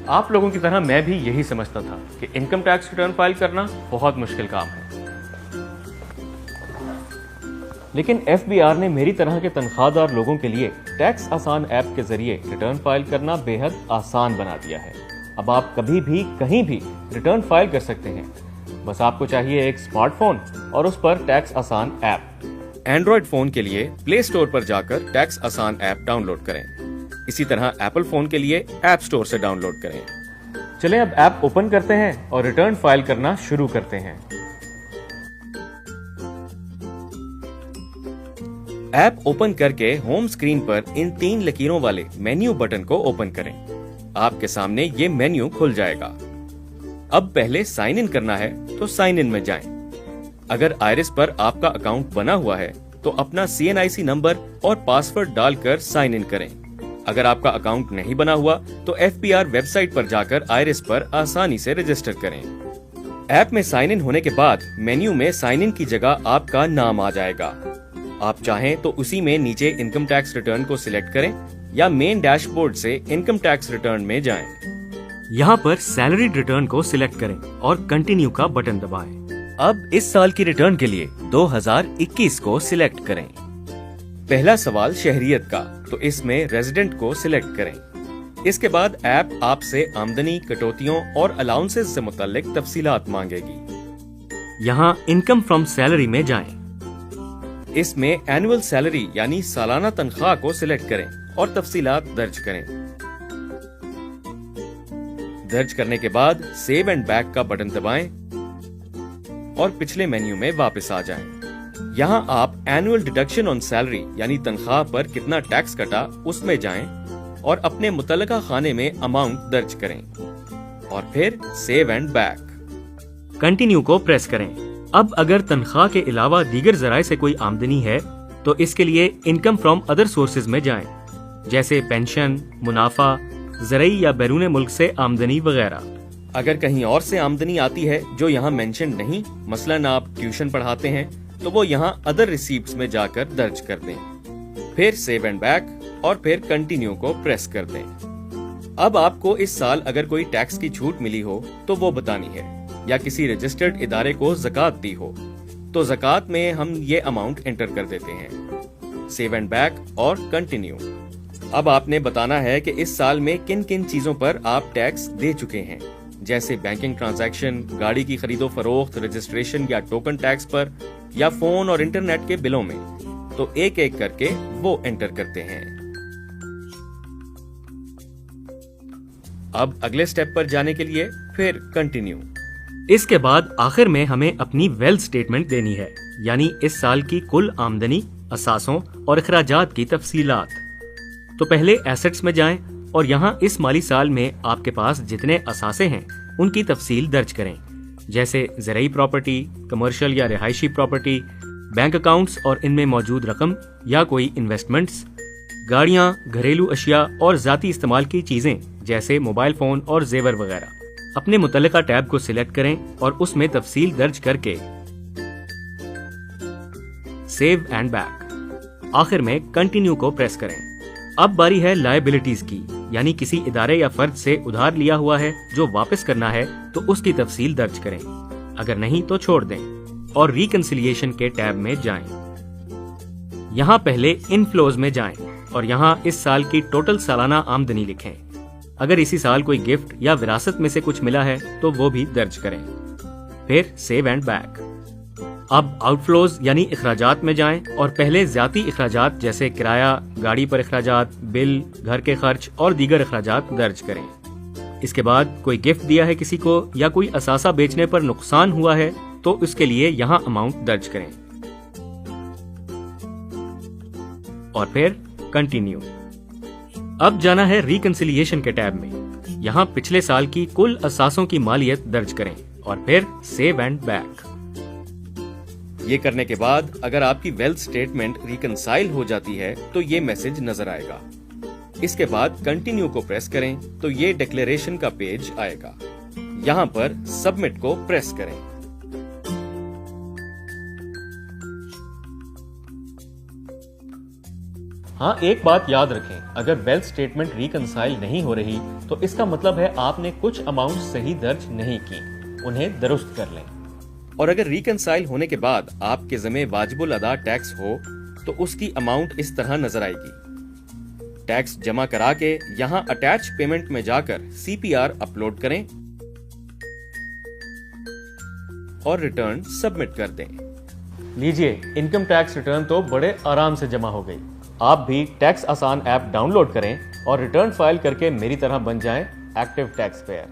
آپ لوگوں کی طرح میں بھی یہی سمجھتا تھا کہ انکم ٹیکس ریٹرن فائل کرنا بہت مشکل کام ہے، لیکن ایف بی آر نے میری طرح کے تنخواہ دار لوگوں کے لیے ٹیکس آسان ایپ کے ذریعے ریٹرن فائل کرنا بے حد آسان بنا دیا ہے۔ اب آپ کبھی بھی کہیں بھی ریٹرن فائل کر سکتے ہیں، بس آپ کو چاہیے ایک اسمارٹ فون اور اس پر ٹیکس آسان ایپ۔ اینڈرائڈ فون کے لیے پلے اسٹور پر جا کر ٹیکس آسان ایپ ڈاؤن لوڈ کریں، اسی طرح ایپل فون کے لیے ایپ اسٹور سے ڈاؤن لوڈ کریں۔ چلیں اب ایپ اوپن کرتے ہیں اور ریٹرن فائل کرنا شروع کرتے ہیں۔ ایپ اوپن کر کے ہوم اسکرین پر ان 3 لکیروں والے مینیو بٹن کو اوپن کریں، آپ کے سامنے یہ مینیو کھل جائے گا۔ اب پہلے سائن ان کرنا ہے تو سائن ان میں جائیں۔ اگر آئرس پر آپ کا اکاؤنٹ بنا ہوا ہے تو اپنا CNIC نمبر اور پاسورڈ ڈال کر سائن ان کریں۔ اگر آپ کا اکاؤنٹ نہیں بنا ہوا تو FBR ویب سائٹ پر جا کر آئرس پر آسانی سے رجسٹر کریں۔ ایپ میں سائن ان ہونے کے بعد مینیو میں سائن ان کی جگہ آپ کا نام آ جائے گا۔ آپ چاہیں تو اسی میں نیچے انکم ٹیکس ریٹرن کو سلیکٹ کریں یا مین ڈیش بورڈ سے انکم ٹیکس ریٹرن میں جائیں۔ یہاں پر سیلری ریٹرن کو سلیکٹ کریں اور کنٹینیو کا بٹن دبائیں۔ اب اس سال کی ریٹرن کے لیے 2021 کو سلیکٹ کریں۔ پہلا سوال شہریت کا، تو اس میں ریزیڈنٹ کو سلیکٹ کریں۔ اس کے بعد ایپ آپ سے آمدنی، کٹوتیوں اور الاؤنسز سے متعلق تفصیلات مانگے گی۔ یہاں انکم فرام سیلری میں جائیں۔ اس میں اینوئل سیلری یعنی سالانہ تنخواہ کو سلیکٹ کریں اور تفصیلات درج کریں۔ درج کرنے کے بعد سیو اینڈ بیک کا بٹن دبائیں اور پچھلے مینیو میں واپس آ جائیں۔ یہاں آپ اینوئل ڈیڈکشن آن سیلری یعنی تنخواہ پر کتنا ٹیکس کٹا اس میں جائیں اور اپنے متعلقہ خانے میں اماؤنٹ درج کریں اور پھر سیو اینڈ بیک۔ کنٹینیو کو پریس کریں۔ اب اگر تنخواہ کے علاوہ دیگر ذرائع سے کوئی آمدنی ہے تو اس کے لیے انکم فرام ادر سورسز میں جائیں، جیسے پینشن، منافع، زرعی یا بیرون ملک سے آمدنی وغیرہ۔ اگر کہیں اور سے آمدنی آتی ہے جو یہاں مینشن نہیں، مثلاً آپ ٹیوشن پڑھاتے ہیں، تو وہ یہاں ادر ریسیپٹس میں جا کر درج کر دیں، پھر سیو اینڈ بیک اور پھر کنٹینیو کو پریس کر دیں۔ اب آپ کو اس سال اگر کوئی ٹیکس کی چھوٹ ملی ہو تو وہ بتانی ہے، یا کسی رجسٹرڈ ادارے کو زکوٰۃ دی ہو تو زکوٰۃ میں ہم یہ اماؤنٹ انٹر کر دیتے ہیں۔ سیو اینڈ بیک اور کنٹینیو۔ اب آپ نے بتانا ہے کہ اس سال میں کن کن چیزوں پر آپ ٹیکس دے چکے ہیں، جیسے بینکنگ ٹرانزیکشن، گاڑی کی خرید و فروخت، رجسٹریشن یا ٹوکن ٹیکس پر، یا فون اور انٹرنیٹ کے بلوں میں۔ تو ایک ایک کر کے وہ انٹر کرتے ہیں۔ اب اگلے سٹیپ پر جانے کے لیے پھر کنٹینیو۔ اس کے بعد آخر میں ہمیں اپنی ویلتھ سٹیٹمنٹ دینی ہے، یعنی اس سال کی کل آمدنی، اثاثوں اور اخراجات کی تفصیلات۔ تو پہلے ایسٹس میں جائیں اور یہاں اس مالی سال میں آپ کے پاس جتنے اثاثے ہیں ان کی تفصیل درج کریں، جیسے زرعی پراپرٹی، کمرشل یا رہائشی پراپرٹی، بینک اکاؤنٹس اور ان میں موجود رقم یا کوئی انویسٹمنٹس، گاڑیاں، گھریلو اشیاء اور ذاتی استعمال کی چیزیں جیسے موبائل فون اور زیور وغیرہ۔ اپنے متعلقہ ٹیب کو سلیکٹ کریں اور اس میں تفصیل درج کر کے سیو اینڈ بیک۔ آخر میں کنٹینیو کو پریس کریں۔ اب باری ہے لائبلٹیز کی، یعنی کسی ادارے یا فرد سے ادھار لیا ہوا ہے جو واپس کرنا ہے تو اس کی تفصیل درج کریں، اگر نہیں تو چھوڑ دیں اور ریکنسیلیشن کے ٹیب میں جائیں۔ یہاں پہلے انفلوز میں جائیں اور یہاں اس سال کی ٹوٹل سالانہ آمدنی لکھیں۔ اگر اسی سال کوئی گفٹ یا وراثت میں سے کچھ ملا ہے تو وہ بھی درج کریں، پھر سیو اینڈ بیک۔ اب آؤٹ فلوز یعنی اخراجات میں جائیں اور پہلے ذاتی اخراجات جیسے کرایہ، گاڑی پر اخراجات، بل، گھر کے خرچ اور دیگر اخراجات درج کریں۔ اس کے بعد کوئی گفٹ دیا ہے کسی کو یا کوئی اثاثہ بیچنے پر نقصان ہوا ہے تو اس کے لیے یہاں اماؤنٹ درج کریں اور پھر کنٹینیو۔ اب جانا ہے ریکنسیلیشن کے ٹیب میں۔ یہاں پچھلے سال کی کل اثاثوں کی مالیت درج کریں اور پھر سیو اینڈ بیک۔ یہ کرنے کے بعد اگر آپ کی ویلتھ سٹیٹمنٹ ریکنسائل ہو جاتی ہے تو یہ میسج نظر آئے گا۔ اس کے بعد کنٹینیو کو پریس کریں تو یہ ڈکلیریشن کا پیج آئے گا۔ یہاں پر سبمٹ کو پریس کریں۔ ہاں ایک بات یاد رکھیں، اگر ویلتھ سٹیٹمنٹ ریکنسائل نہیں ہو رہی تو اس کا مطلب ہے آپ نے کچھ اماؤنٹ صحیح درج نہیں کی، انہیں درست کر لیں۔ اور اگر ریکنسائل ہونے کے بعد آپ کے ذمہ واجب الادا ٹیکس ہو تو اس کی اماؤنٹ اس طرح نظر آئے گی۔ ٹیکس جمع کرا کے یہاں اٹیچ پیمنٹ میں جا کر CPR اپلوڈ کریں اور ریٹرن سبمٹ کر دیں۔ لیجئے، انکم ٹیکس ریٹرن تو بڑے آرام سے جمع ہو گئی۔ آپ بھی ٹیکس آسان ایپ ڈاؤن لوڈ کریں اور ریٹرن فائل کر کے میری طرح بن جائیں ایکٹیو ٹیکس پیئر۔